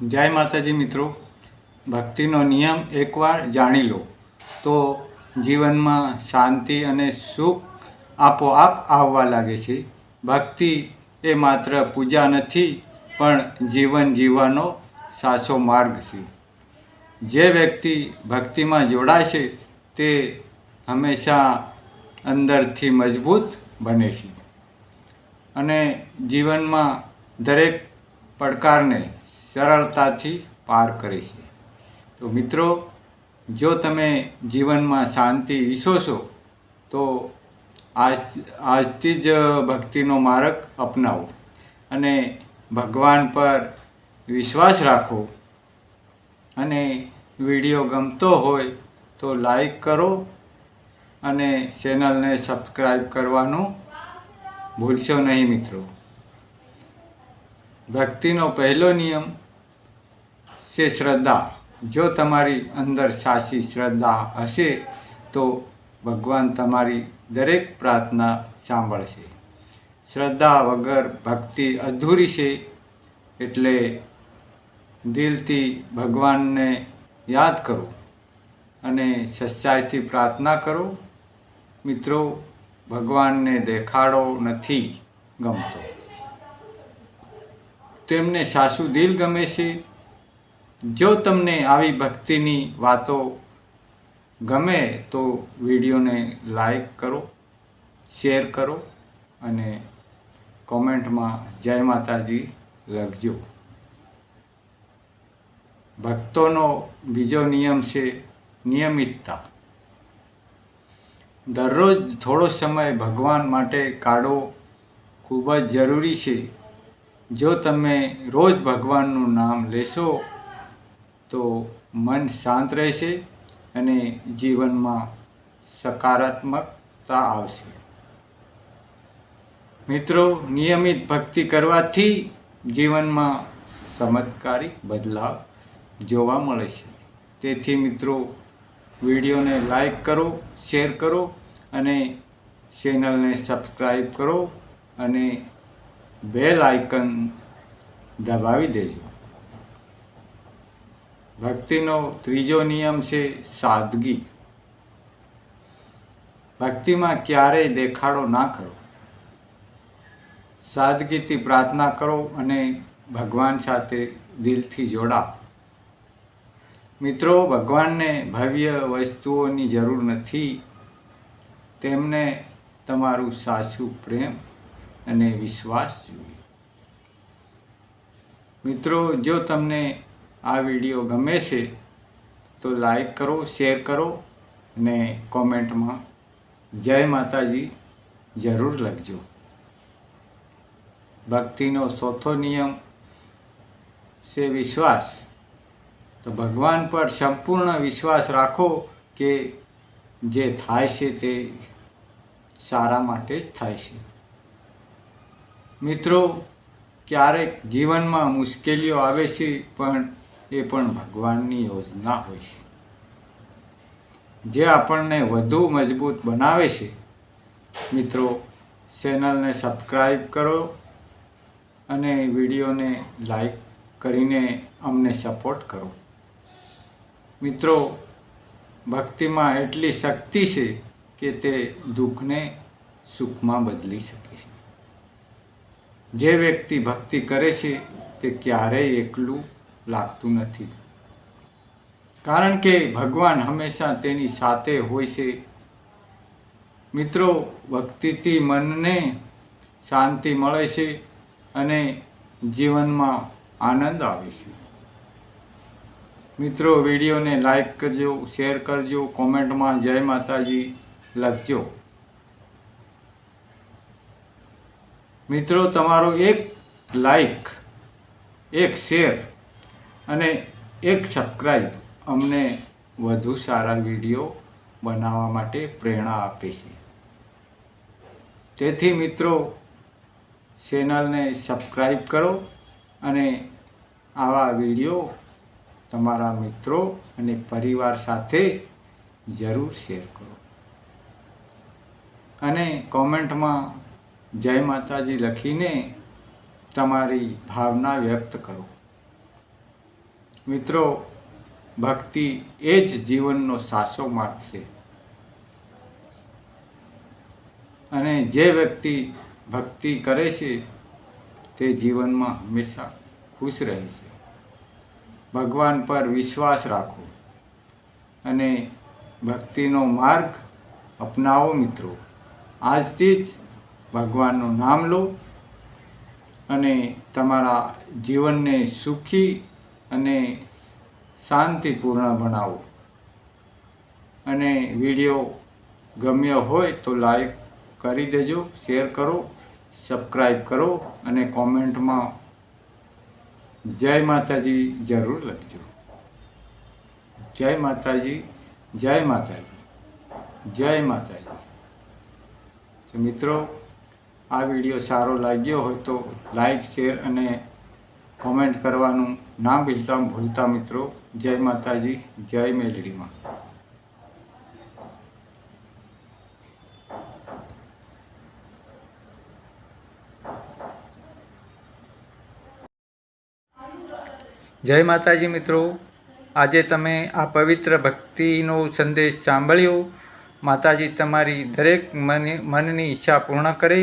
જય માતાજી મિત્રો, ભક્તિનો નિયમ એકવાર જાણી લો તો જીવનમાં શાંતિ અને સુખ આપોઆપ આવવા લાગે છે. ભક્તિ એ માત્ર પૂજા નથી પણ જીવન જીવવાનો સાચો માર્ગ છે. જે વ્યક્તિ ભક્તિમાં જોડાય છે તે હંમેશા અંદરથી મજબૂત બને છે અને જીવનમાં દરેક પડકારને સરળતાથી પાર કરે છે. તો મિત્રો, જો તમે જીવનમાં શાંતિ ઈચ્છો છો તો આજથી જ ભક્તિનો માર્ગ અપનાવો અને ભગવાન પર વિશ્વાસ રાખો. અને વિડીયો ગમતો હોય તો લાઈક કરો અને ચેનલને સબસ્ક્રાઈબ કરવાનું ભૂલશો નહીં મિત્રો. ભક્તિનો પહેલો નિયમ છે શ્રદ્ધા. જો તમારી અંદર સાચી શ્રદ્ધા હશે તો ભગવાન તમારી દરેક પ્રાર્થના સાંભળશે. શ્રદ્ધા વગર ભક્તિ અધૂરી છે. એટલે દિલથી ભગવાનને યાદ કરો અને સચ્ચાઈથી પ્રાર્થના કરો. મિત્રો, ભગવાનને દેખાડો નથી ગમતો, તેમને સાચું દિલ ગમે છે. જો તમને આવી ભક્તિની વાતો ગમે તો વિડીયોને લાઈક કરો, શેર કરો અને કોમેન્ટમાં જય માતાજી લખજો. ભક્તોનો બીજો નિયમ છે નિયમિતતા. દરરોજ થોડો સમય ભગવાન માટે કાઢવો ખૂબ જ જરૂરી છે. જો તમે રોજ ભગવાનનું નામ લેશો તો મન શાંત રહેશે અને જીવનમાં સકારાત્મકતા આવશે. મિત્રો, નિયમિત ભક્તિ કરવાથી જીવનમાં ચમત્કારિક બદલાવ જોવા મળે છે. તેથી મિત્રો, વિડીયોને લાઈક કરો, શેર કરો અને ચેનલને સબસ્ક્રાઈબ કરો અને બેલ આઇકન દબાવી દેજો. ભક્તિનો ત્રીજો નિયમ છે સાદગી. ભક્તિમાં ક્યારેય દેખાડો ના કરો. સાદગીથી પ્રાર્થના કરો અને ભગવાન સાથે દિલથી જોડાઓ. મિત્રો, ભગવાનને ભવ્ય વસ્તુઓની જરૂર નથી. તેમને તમારું સાચું પ્રેમ અને વિશ્વાસ જોઈએ. મિત્રો, જો તમને આ વિડીયો ગમે છે તો લાઈક કરો, શેર કરો અને કોમેન્ટમાં જય માતાજી જરૂર લખજો. ભક્તિનો ચોથો નિયમ છે વિશ્વાસ. તો ભગવાન પર સંપૂર્ણ વિશ્વાસ રાખો કે જે થાય છે તે સારા માટે જ થાય છે. મિત્રો, ક્યારેક જીવનમાં મુશ્કેલીઓ આવે છે પણ એ પણ ભગવાનની યોજના હોય છે, જે આપણને વધુ મજબૂત બનાવે છે. મિત્રો, ચેનલને સબસ્ક્રાઈબ કરો અને વિડીયોને લાઈક કરીને અમને સપોર્ટ કરો. મિત્રો, ભક્તિમાં એટલી શક્તિ છે કે તે દુઃખને સુખમાં બદલી શકે છે. જે વ્યક્તિ ભક્તિ કરે છે તે ક્યારેય એકલું લાગતું નથી, કારણ કે ભગવાન હંમેશા તેની સાથે હોય છે. મિત્રો, ભક્તિથી મનને શાંતિ મળે છે અને જીવનમાં આનંદ આવે છે. મિત્રો, વિડીયોને લાઈક કરજો, શેર કરજો, કોમેન્ટમાં જય માતાજી લખજો. મિત્રો, તમારો એક લાઈક, એક શેર અને એક સબસ્ક્રાઈબ અમને વધુ સારા વિડીયો બનાવવા માટે પ્રેરણા આપે છે. તેથી મિત્રો, ચેનલને સબસ્ક્રાઈબ કરો અને આવા વિડીયો તમારા મિત્રો અને પરિવાર સાથે જરૂર શેર કરો અને કોમેન્ટમાં જય માતાજી લખીને તમારી ભાવના વ્યક્ત કરો. મિત્રો, ભક્તિ એ જ જીવનનો સાચો માર્ગ છે. અને જે વ્યક્તિ ભક્તિ કરે છે તે જીવનમાં હંમેશા ખુશ રહે છે. ભગવાન પર વિશ્વાસ રાખો અને ભક્તિનો માર્ગ અપનાવો. મિત્રો, આજથી જ ભગવાનનું નામ લો અને તમારા જીવનને સુખી અને શાંતિપૂર્ણ બનાવો. અને વિડીયો ગમ્યો હોય તો લાઈક કરી દેજો, શેર કરો, સબસ્ક્રાઈબ કરો અને કોમેન્ટમાં જય માતાજી જરૂર લખજો. જય માતાજી, જય માતાજી, જય માતાજી. તો મિત્રો, આ વિડીયો સારો લાગ્યો હોય તો લાઈક, શેર અને કોમેન્ટ કરવાનું ના ભૂલતા મિત્રો. જય માતાજી, જય મેલડીમાં. જય માતાજી મિત્રો, આજે તમે આ પવિત્ર ભક્તિનો સંદેશ સાંભળ્યો. માતાજી તમારી દરેક મનની ઈચ્છા પૂર્ણ કરે.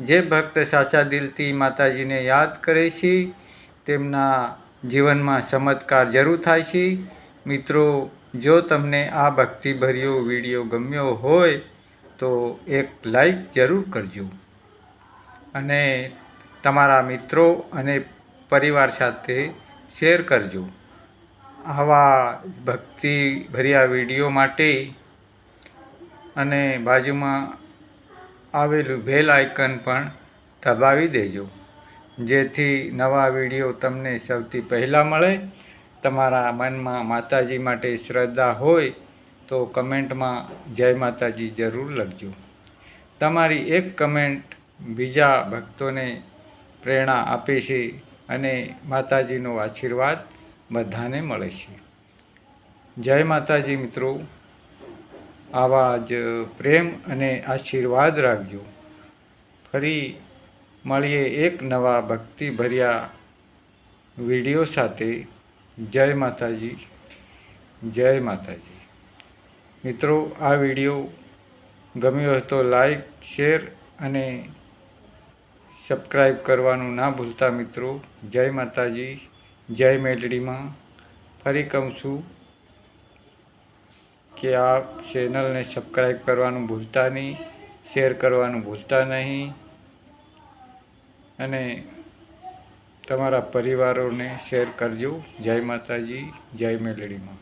જે ભક્ત સાચા દિલથી માતાજીને યાદ કરે છે તેમના જીવનમાં ચમત્કાર જરૂર થાય છે. મિત્રો, જો તમને આ ભક્તિભર્યો વિડીયો ગમ્યો હોય તો એક લાઈક જરૂર કરજો અને તમારા મિત્રો અને પરિવાર સાથે શેર કરજો. આવા ભક્તિભર્યા વિડીયો માટે અને બાજુમાં આવેલું બેલ આઇકન પણ દબાવી દેજો, જેથી નવા વિડીયો તમને સૌથી પહેલાં મળે. તમારા મનમાં માતાજી માટે શ્રદ્ધા હોય તો કમેન્ટમાં જય માતાજી જરૂર લખજો. તમારી એક કમેન્ટ બીજા ભક્તોને પ્રેરણા આપે છે અને માતાજીનો આશીર્વાદ બધાને મળે છે. જય માતાજી મિત્રો, આવા જ પ્રેમ અને આશીર્વાદ રાખજો. ફરી મળીએ એક નવા ભક્તિભર્યા વિડીયો સાથે. જય માતાજી, જય માતાજી. મિત્રો, આ વિડીયો ગમ્યો હોય તો લાઈક, શેર અને સબસ્ક્રાઈબ કરવાનું ના ભૂલતા મિત્રો. જય માતાજી, જય મેલડીમાં. ફરી કહું છું કે આ ચેનલને સબસ્ક્રાઈબ કરવાનું ભૂલતા નહીં, શેર કરવાનું ભૂલતા નહીં અને તમારા પરિવારોને શેર કરજો. જય માતાજી, જય મેલડીમાં.